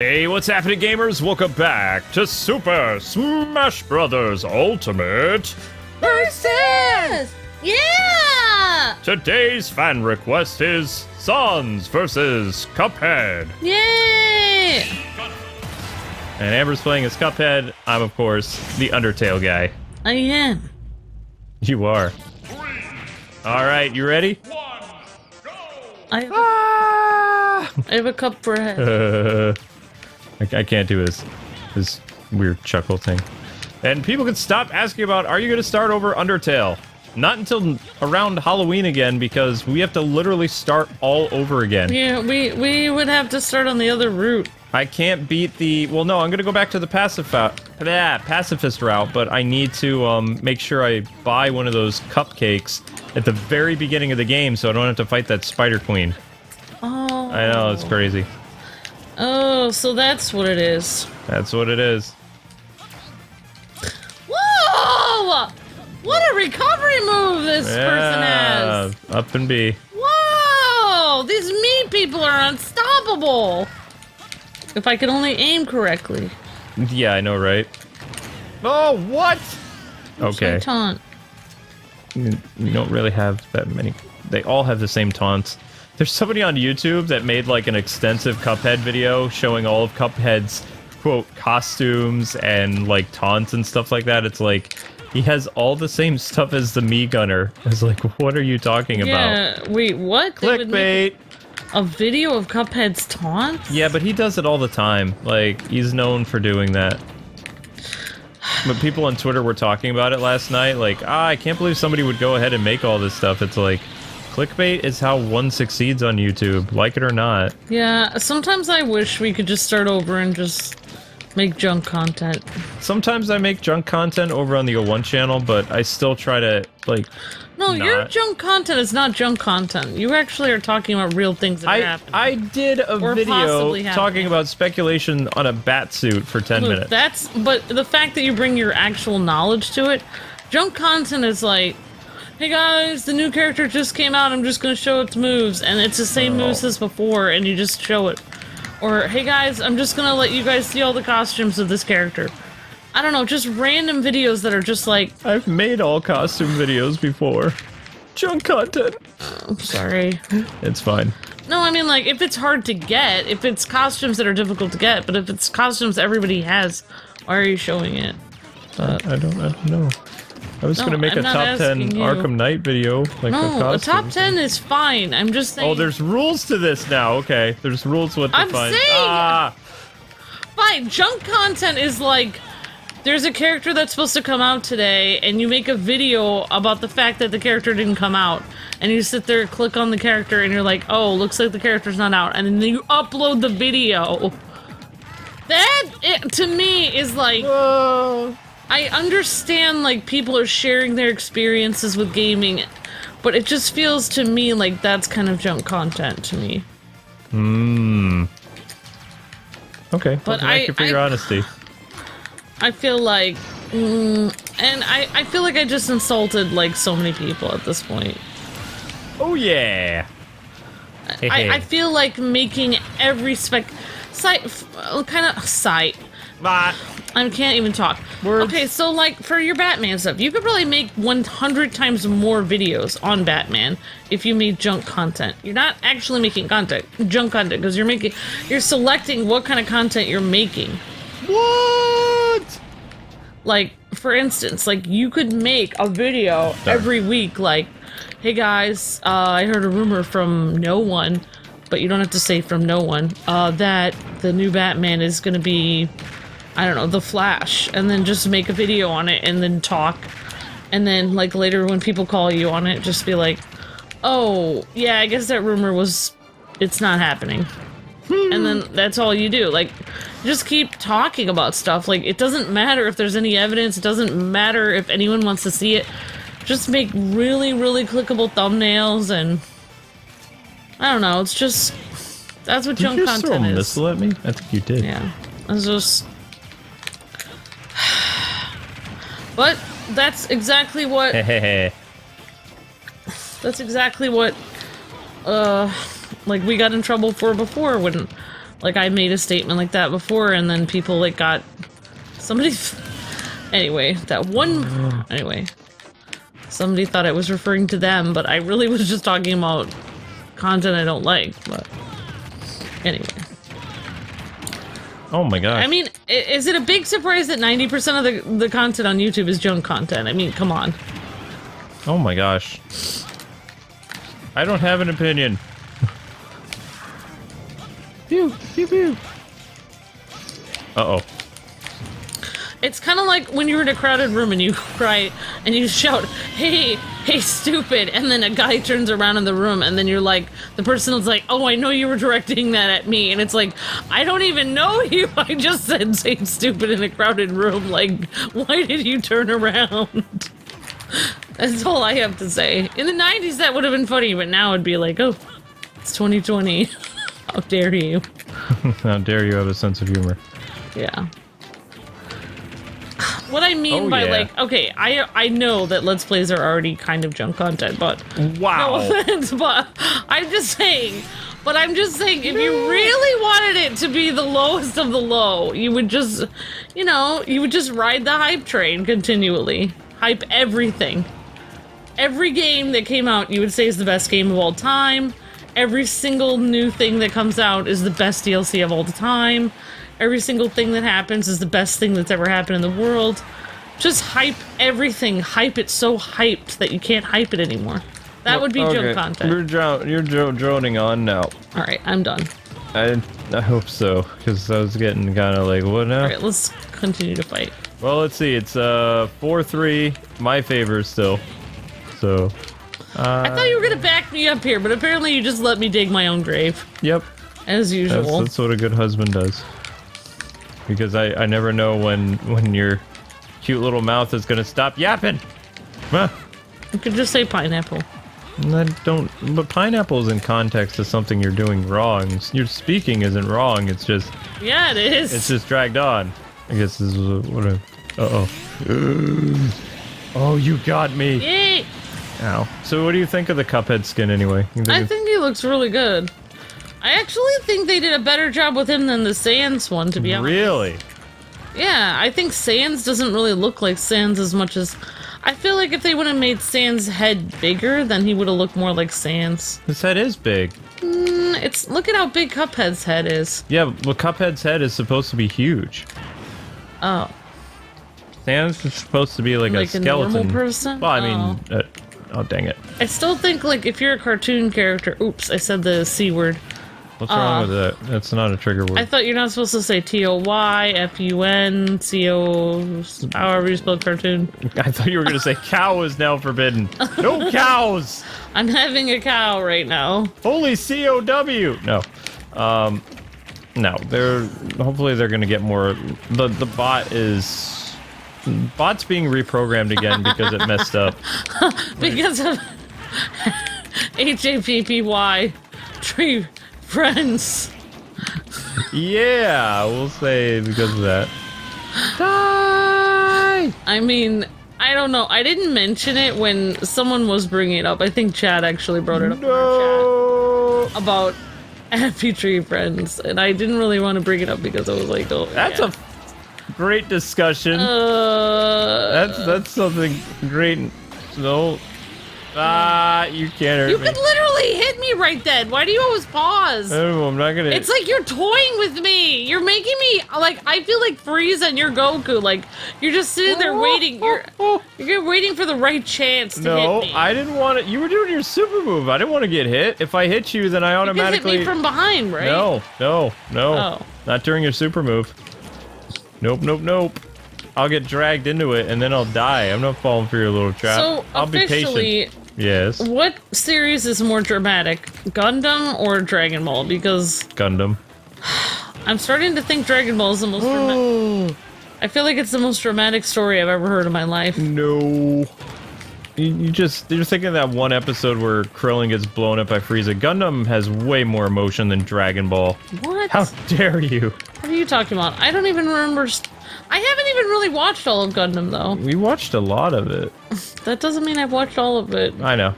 Hey, what's happening, gamers? Welcome back to Super Smash Bros. Ultimate versus! Yeah! Today's fan request is Sans versus Cuphead. Yay! And Amber's playing as Cuphead. I'm, of course, the Undertale guy. I am. You are. Alright, you ready? I have a cup for a head. I can't do this weird chuckle thing. And people can stop asking about, are you going to start over Undertale? Not until around Halloween again, because we have to literally start all over again. Yeah, we would have to start on the other route. I can't beat the... Well, no, I'm going to go back to the pacifist route, but I need to make sure I buy one of those cupcakes at the very beginning of the game so I don't have to fight that Spider Queen. Oh. I know, it's crazy. Oh, so that's what it is. That's what it is. Whoa! What a recovery move this person has! Up and B. Whoa! These meat people are unstoppable! If I could only aim correctly. Yeah, I know, right? Oh, what? Okay. Taunt. We don't really have that many. They all have the same taunts. There's somebody on YouTube that made like an extensive Cuphead video showing all of Cuphead's quote costumes and like taunts and stuff like that. It's like he has all the same stuff as the Mii Gunner. It's like, what are you talking about? Yeah, wait, what? Clickbait. A video of Cuphead's taunts? Yeah, but he does it all the time. Like, he's known for doing that. But people on Twitter were talking about it last night. Like, I can't believe somebody would go ahead and make all this stuff. It's like, clickbait is how one succeeds on YouTube, like it or not. Yeah, sometimes I wish we could just start over and just make junk content. Sometimes I make junk content over on the O1 channel, but I still try to, like... No, your junk content is not junk content. You actually are talking about real things that are happening. I did a video talking about speculation on a bat suit for 10 minutes. But the fact that you bring your actual knowledge to it, junk content is like, hey guys, the new character just came out, I'm just gonna show its moves, and it's the same moves as before, and you just show it. Or, hey guys, I'm just gonna let you guys see all the costumes of this character. I don't know, just random videos that are just like... I've made all costume videos before. Junk content. I'm sorry. It's fine. No, I mean, like, if it's hard to get, if it's costumes that are difficult to get, but if it's costumes everybody has, why are you showing it? I don't know. I was gonna make a top 10 Arkham Knight video, like a top 10 is fine. I'm just saying. Oh, there's rules to this now. Okay, there's rules what to find. I'm saying. Fine, junk content is like, there's a character that's supposed to come out today, and you make a video about the fact that the character didn't come out, and you sit there, click on the character, and you're like, oh, looks like the character's not out, and then you upload the video. That, to me, is like... Whoa. I understand, like, people are sharing their experiences with gaming, but it just feels to me like that's kind of junk content to me. Okay, but thank you for your honesty. I feel like, and I feel like I just insulted, like, so many people at this point. Oh, yeah! I feel like making every I can't even talk. Words. Okay, so, like, for your Batman stuff, you could probably make 100 times more videos on Batman if you made junk content. You're not actually making junk content, because you're selecting what kind of content you're making. What? Like, for instance, like, you could make a video every week, like, hey guys, I heard a rumor from no one, but you don't have to say from no one, that the new Batman is gonna be, I don't know, The Flash, and then just make a video on it and then talk, and then, like, later when people call you on it, just be like, oh, yeah, I guess that rumor it's not happening. And then that's all you do. Like, just keep talking about stuff. Like, it doesn't matter if there's any evidence, it doesn't matter if anyone wants to see it. Just make really, really clickable thumbnails, and I don't know, it's just, that's what junk content is. Did you just throw a missile at me? I think you did. Yeah, it's just... But that's exactly what... That's exactly what, like, we got in trouble for before when Like, I made a statement like that before, and then people, like, got... Somebody... Anyway, that one... Anyway. Somebody thought I was referring to them, but I really was just talking about content I don't like, but... Anyway. Oh my gosh. I mean, is it a big surprise that 90% of the content on YouTube is junk content? I mean, come on. Oh my gosh. I don't have an opinion. Pew, pew, pew. Uh-oh. It's kind of like when you're in a crowded room and you cry and you shout, hey, hey, stupid, and then a guy turns around in the room and then you're like, the person was like, oh, I know you were directing that at me, and it's like, I don't even know you, I just said say stupid in a crowded room, like, why did you turn around? That's all I have to say. In the 90s that would have been funny, but now it'd be like, oh, it's 2020. How dare you? How dare you have a sense of humor. Yeah. What I mean by like, okay, I know that Let's Plays are already kind of junk content, but wow. No offense, but I'm just saying, if you really wanted it to be the lowest of the low, you would just, you know, you would just ride the hype train continually. Hype everything. Every game that came out, you would say is the best game of all time. Every single new thing that comes out is the best DLC of all the time. Every single thing that happens is the best thing that's ever happened in the world. Just hype everything. Hype it so hyped that you can't hype it anymore. That would be junk content. You're droning on now. Alright, I'm done. I hope so, because I was getting kind of like, what now? Alright, let's continue to fight. Well, let's see. It's 4-3, my favor still. So... I thought you were gonna back me up here, but apparently you just let me dig my own grave. Yep. As usual. That's what a good husband does. Because I never know when your cute little mouth is gonna stop yapping. Huh. You could just say pineapple. But pineapple is in context to something you're doing wrong. Your speaking isn't wrong, it's just... Yeah, it is. It's just dragged on. I guess this is what a... Uh-oh. Oh, you got me. Yay! Ow. So what do you think of the Cuphead skin anyway? I think he looks really good. I actually think they did a better job with him than the Sans one, to be honest. Really? Yeah, I think Sans doesn't really look like Sans as much as... I feel like if they would have made Sans' head bigger, then he would have looked more like Sans. His head is big. Look at how big Cuphead's head is. Yeah, but Cuphead's head is supposed to be huge. Oh. Sans is supposed to be like a skeleton. A normal person? Well, I mean... oh, dang it. I still think, like, if you're a cartoon character... Oops, I said the C word. What's wrong with that? That's not a trigger word. I thought you're not supposed to say T-O-Y, F-U-N, C-O... however you spell cartoon. I thought you were going to say cow is now forbidden. No cows! I'm having a cow right now. Holy C-O-W! No. No, hopefully they're going to get more... The bot is... Bot's being reprogrammed again because it messed up. Because of... H-A-P-P-Y. Tree... Friends. Yeah, we'll say because of that. Die! I mean, I don't know. I didn't mention it when someone was bringing it up. I think Chad actually brought it up in our chat about Happy Tree Friends, and I didn't really want to bring it up because I was like, oh, that's a great discussion. That's something great. No. You can't hurt me. You could literally hit me right then. Why do you always pause? Oh, I'm not gonna... It's like you're toying with me. You're making me, like, I feel like Frieza and you're Goku. Like, you're just sitting there waiting. You're waiting for the right chance to hit me. No, I didn't want to... You were doing your super move. I didn't want to get hit. If I hit you, then I automatically... You can hit me from behind, right? No. Oh. Not during your super move. Nope. I'll get dragged into it, and then I'll die. I'm not falling for your little trap. So, I'll be patient. Yes. What series is more dramatic, Gundam or Dragon Ball? Because Gundam. I'm starting to think Dragon Ball is the most dramatic. I feel like it's the most dramatic story I've ever heard in my life. No. You're thinking of that one episode where Krillin gets blown up by Frieza. Gundam has way more emotion than Dragon Ball. What? How dare you? What are you talking about? I don't even remember. I haven't even really watched all of Gundam, though. We watched a lot of it. That doesn't mean I've watched all of it. I know.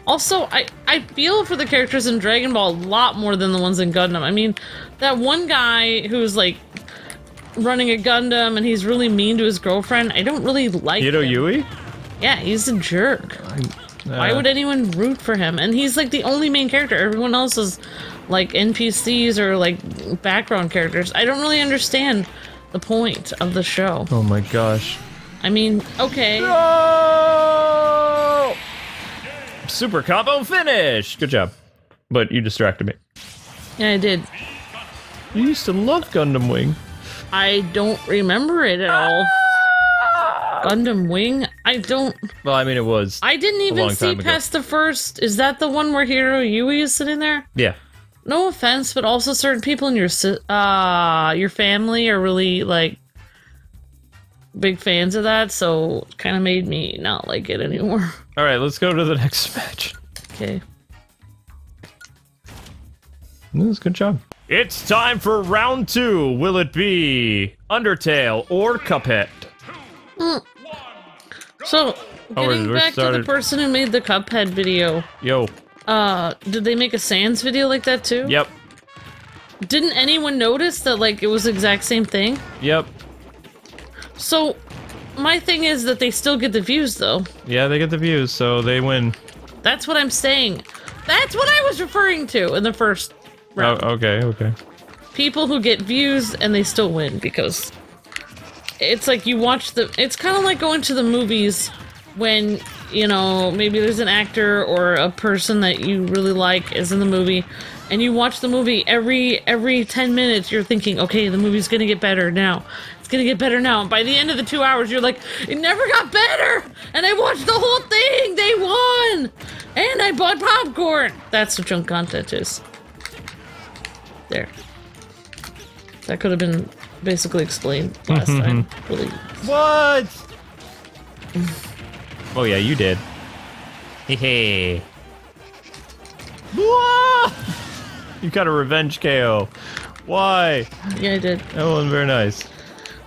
Also, I feel for the characters in Dragon Ball a lot more than the ones in Gundam. I mean, that one guy who's like running a Gundam and he's really mean to his girlfriend, I don't really like him. Yui? Yeah, he's a jerk. Why would anyone root for him? And he's like the only main character. Everyone else is like NPCs or like background characters. I don't really understand the point of the show. Oh my gosh. I mean, okay. No! Super combo finish! Good job. But you distracted me. Yeah, I did. You used to love Gundam Wing. I don't remember it at all. Gundam Wing? I don't... Well, I mean, it was I didn't even see past the first... Is that the one where Hiro Yui is sitting there? Yeah. No offense, but also certain people in your family are really, like, big fans of that, so it kind of made me not like it anymore. Alright, let's go to the next match. Okay. That was a good job. It's time for round 2. Will it be Undertale or Cuphead? So, getting back to the person who made the Cuphead video. Yo. Did they make a Sans video like that too? Yep. Didn't anyone notice that, like, it was the exact same thing? Yep. So, my thing is that they still get the views, though. Yeah, they get the views, so they win. That's what I'm saying. That's what I was referring to in the first round. Oh, okay, okay. People who get views and they still win, because it's like you watch the... It's kind of like going to the movies when, you know, maybe there's an actor or a person that you really like is in the movie, and you watch the movie every 10 minutes, you're thinking, okay, the movie's gonna get better now. It's gonna get better now. And by the end of the 2 hours, you're like, it never got better! And I watched the whole thing! They won! And I bought popcorn! That's what junk content is. There. That could have been basically explained last time. Really. What? Oh yeah, you did. Hey. You got a revenge KO. Why? Yeah, I did. That wasn't very nice.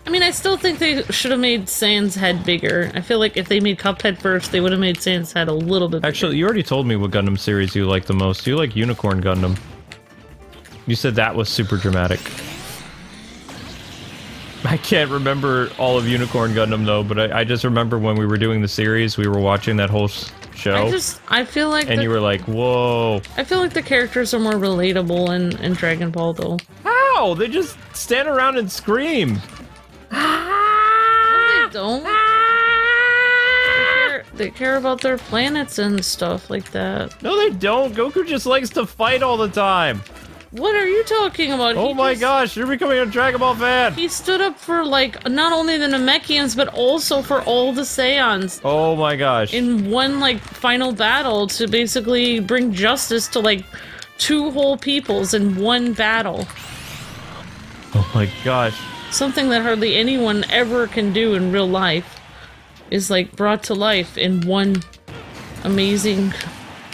I mean, I still think they should have made Sans' head bigger. I feel like if they made Cuphead first, they would have made Sans' head a little bit bigger. Actually, you already told me what Gundam series you like the most. You like Unicorn Gundam. You said that was super dramatic. I can't remember all of Unicorn Gundam though, but I just remember when we were doing the series, we were watching that whole show. I feel like... And you were like, whoa. I feel like the characters are more relatable in Dragon Ball though. How? They just stand around and scream. No, they don't. They care about their planets and stuff like that. No, they don't. Goku just likes to fight all the time. What are you talking about? Oh my gosh, you're becoming a Dragon Ball fan! He stood up for, like, not only the Namekians, but also for all the Saiyans. Oh my gosh. In one, like, final battle to basically bring justice to, like, 2 whole peoples in one battle. Oh my gosh. Something that hardly anyone ever can do in real life is, like, brought to life in one amazing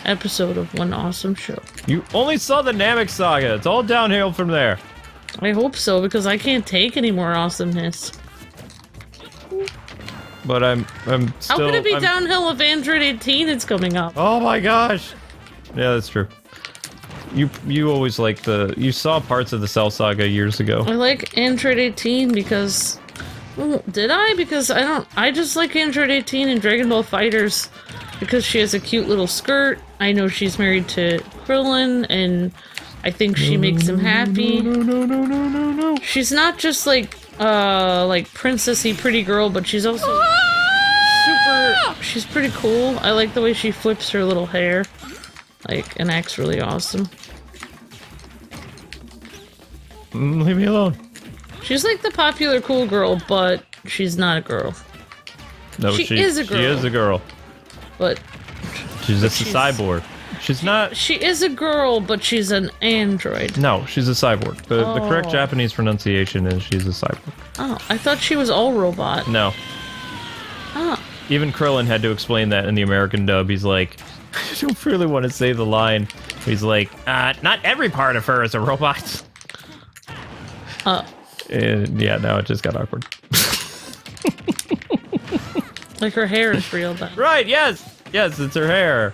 episode of one awesome show. You only saw the Namek saga. It's all downhill from there. I hope so, because I can't take any more awesomeness. But I'm still... How could it be downhill if Android 18 is coming up? Oh my gosh! Yeah, that's true. You always like you saw parts of the Cell Saga years ago. I like Android 18 because... Well, did I? Because I just like Android 18 and Dragon Ball FighterZ because she has a cute little skirt. I know she's married to Krillin, and I think she makes him happy. No. She's not just like princessy pretty girl, but she's also she's pretty cool. I like the way she flips her little hair, like, and acts really awesome. Leave me alone. She's like the popular cool girl, but she's not a girl. No, she is a girl. She is a girl. But she's just a cyborg. She's not... She is a girl, but she's an android. No, she's a cyborg. The correct Japanese pronunciation is she's a cyborg. Oh, I thought she was all robot. No. Oh. Even Krillin had to explain that in the American dub. He's like, I don't really want to say the line. He's like, not every part of her is a robot. And yeah, now it just got awkward. Like her hair is real then. Right, yes! Yes, it's her hair.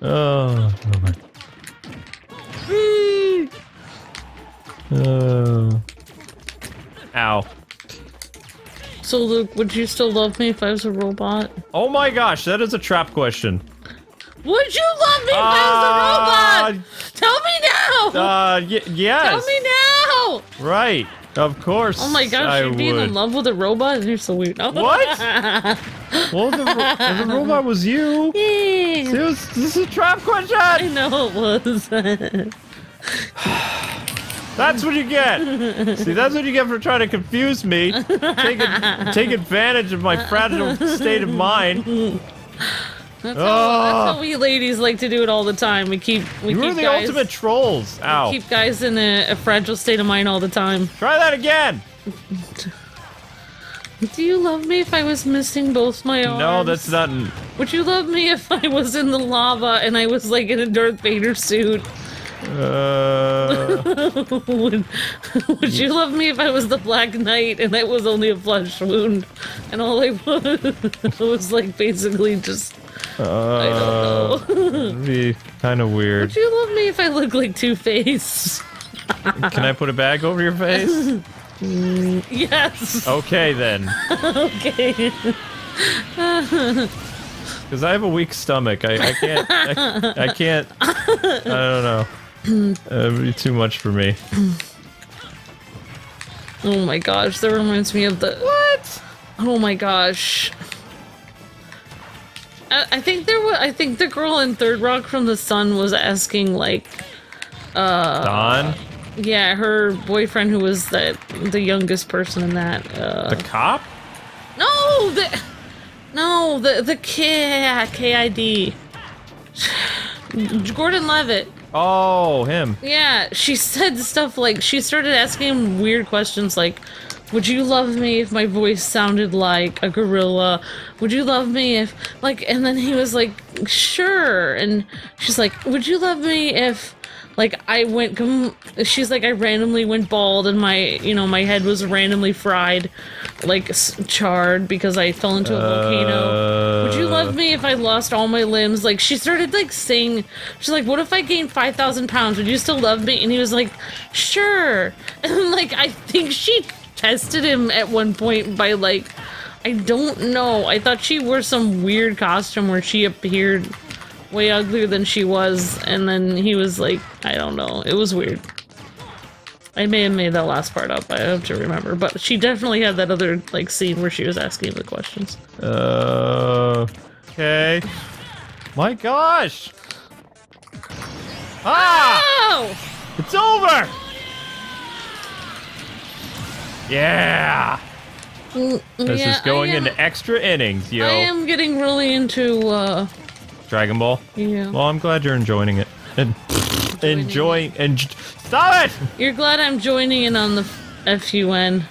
Oh, my. Ow. So, Luke, would you still love me if I was a robot? Oh my gosh, that is a trap question. Would you love me if I was a robot? Tell me now! Yes. Tell me now! Right, of course. Oh my gosh, you're being in love with a robot? You're so weird. What? Well, the robot was you. Yeah. This is a trap question. I know it was. That's what you get. See, that's what you get for trying to confuse me. Take advantage of my fragile state of mind. That's how we ladies like to do it all the time. We keep the guys, ultimate trolls. Ow. We keep guys in a fragile state of mind all the time. Try that again. Do you love me if I was missing both my arms? No, that's not. Would you love me if I was in the lava and I was like in a Darth Vader suit? Would you love me if I was the Black Knight and that was only a flesh wound and all I was like basically just I don't know. It'd be kind of weird. Would you love me if I look like Two-Face? Can I put a bag over your face? Yes. Okay then. Okay. Because I have a weak stomach. I can't. I can't. I don't know. It'd be too much for me. Oh my gosh, that reminds me of the What? Oh my gosh. I think the girl in Third Rock from the Sun was asking like Don? Yeah, her boyfriend who was the youngest person in that The cop? No, the KID. Gordon Levitt. Oh, him. Yeah, she said stuff like, she started asking him weird questions like, would you love me if my voice sounded like a gorilla? Would you love me if, like, and then he was like, sure. And she's like, would you love me if, like, she's like, I randomly went bald and my head was randomly fried, like, charred because I fell into a volcano. Would you love me if I lost all my limbs? Like, she started, like, saying, she's like, what if I gained 5,000 pounds? Would you still love me? And he was like, sure. And, like, I think she tested him at one point by, like, I don't know. I thought she wore some weird costume where she appeared way uglier than she was, and then he was like, I don't know. It was weird. I may have made that last part up. I have to remember. But she definitely had that other, like, scene where she was asking him the questions. Okay. My gosh! Ah! Oh! It's over! Yeah! This is going into extra innings, yo. I am getting really into, Dragon Ball? Yeah. Well, I'm glad you're enjoying it. And stop it! You're glad I'm joining in on the FUN.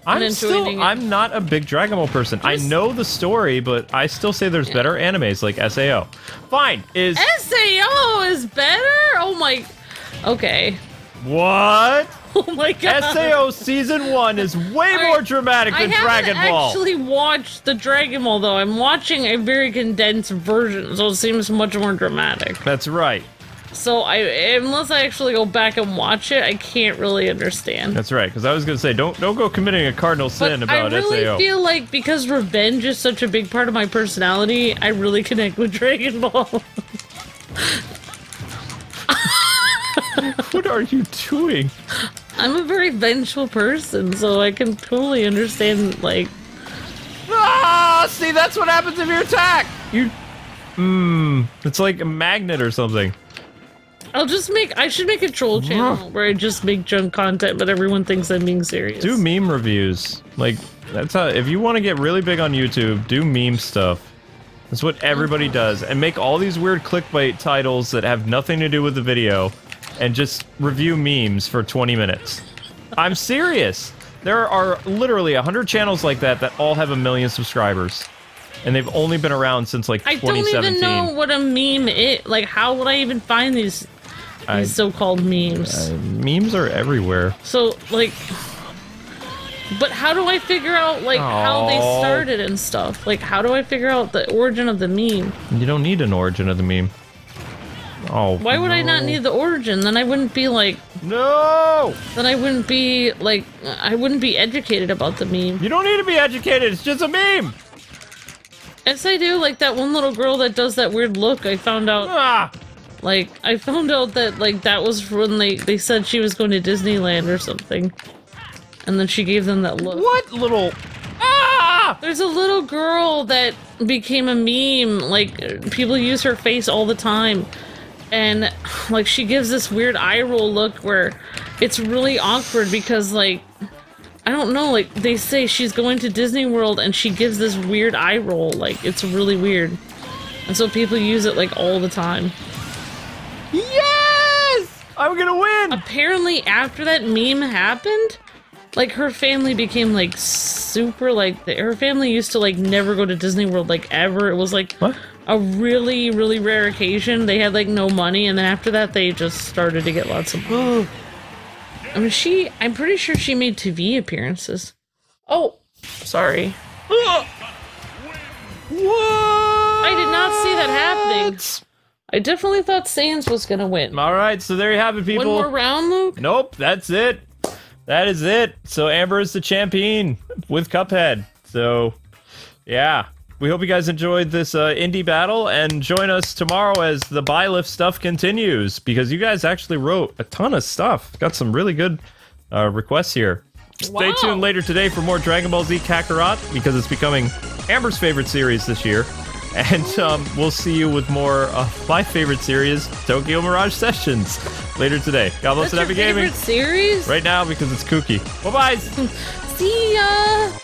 I'm not a big Dragon Ball person. I know the story, but I still say there's better animes like SAO. Fine, SAO is better? Oh my... Okay. What? Oh my god. SAO Season 1 is way more dramatic than Dragon Ball. I haven't actually watched the Dragon Ball, though. I'm watching a very condensed version, so it seems much more dramatic. That's right. So, unless I actually go back and watch it, I can't really understand. That's right, because I was going to say, don't go committing a cardinal sin about SAO. I really feel like, because revenge is such a big part of my personality, I really connect with Dragon Ball. What are you doing? I'm a very vengeful person, so I can totally understand, like... Ah! See, that's what happens if you attack! It's like a magnet or something. I should make a troll channel where I just make junk content, but everyone thinks I'm being serious. Do meme reviews. Like, that's how, if you want to get really big on YouTube, do meme stuff. That's what everybody does. And make all these weird clickbait titles that have nothing to do with the video, and just review memes for 20 minutes. I'm serious. There are literally 100 channels like that that all have 1 million subscribers. And they've only been around since like 2017. I don't even know what a meme is. Like, how would I even find these so-called memes? Memes are everywhere. So, like... But how do I figure out, like, how they started and stuff? Like, how do I figure out the origin of the meme? You don't need an origin of the meme. Oh. Why would I not need the origin? Then I wouldn't be like. No. Then I wouldn't be like. I wouldn't be educated about the meme. You don't need to be educated. It's just a meme. Yes, I do. Like that one little girl that does that weird look. I found out. Ah. Like I found out that like that was when they said she was going to Disneyland or something, and then she gave them that look. What little? Ah! There's a little girl that became a meme. Like people use her face all the time, and like she gives this weird eye roll look where it's really awkward because like I don't know. Like they say she's going to Disney World and she gives this weird eye roll. Like it's really weird, and so people use it like all the time. Yes! I'm gonna win! Apparently after that meme happened, like her family became like super like her family used to like never go to Disney World like ever. It was like what? A really, really rare occasion. They had like no money, and then after that they just started to get lots of money. I mean I'm pretty sure she made TV appearances. Oh, sorry. What? I did not see that happening. I definitely thought Sans was gonna win. Alright, so there you have it, people. One more round, Luke? Nope, that's it. That is it. So Amber is the champion with Cuphead. So, yeah. We hope you guys enjoyed this indie battle, and join us tomorrow as the Byleth stuff continues, because you guys actually wrote a ton of stuff. Got some really good requests here. Stay tuned later today for more Dragon Ball Z Kakarot, because it's becoming Amber's favorite series this year. And we'll see you with more of my favorite series, Tokyo Mirage Sessions, later today. God bless and happy gaming. Favorite series? Right now, because it's kooky. Bye-bye. See ya.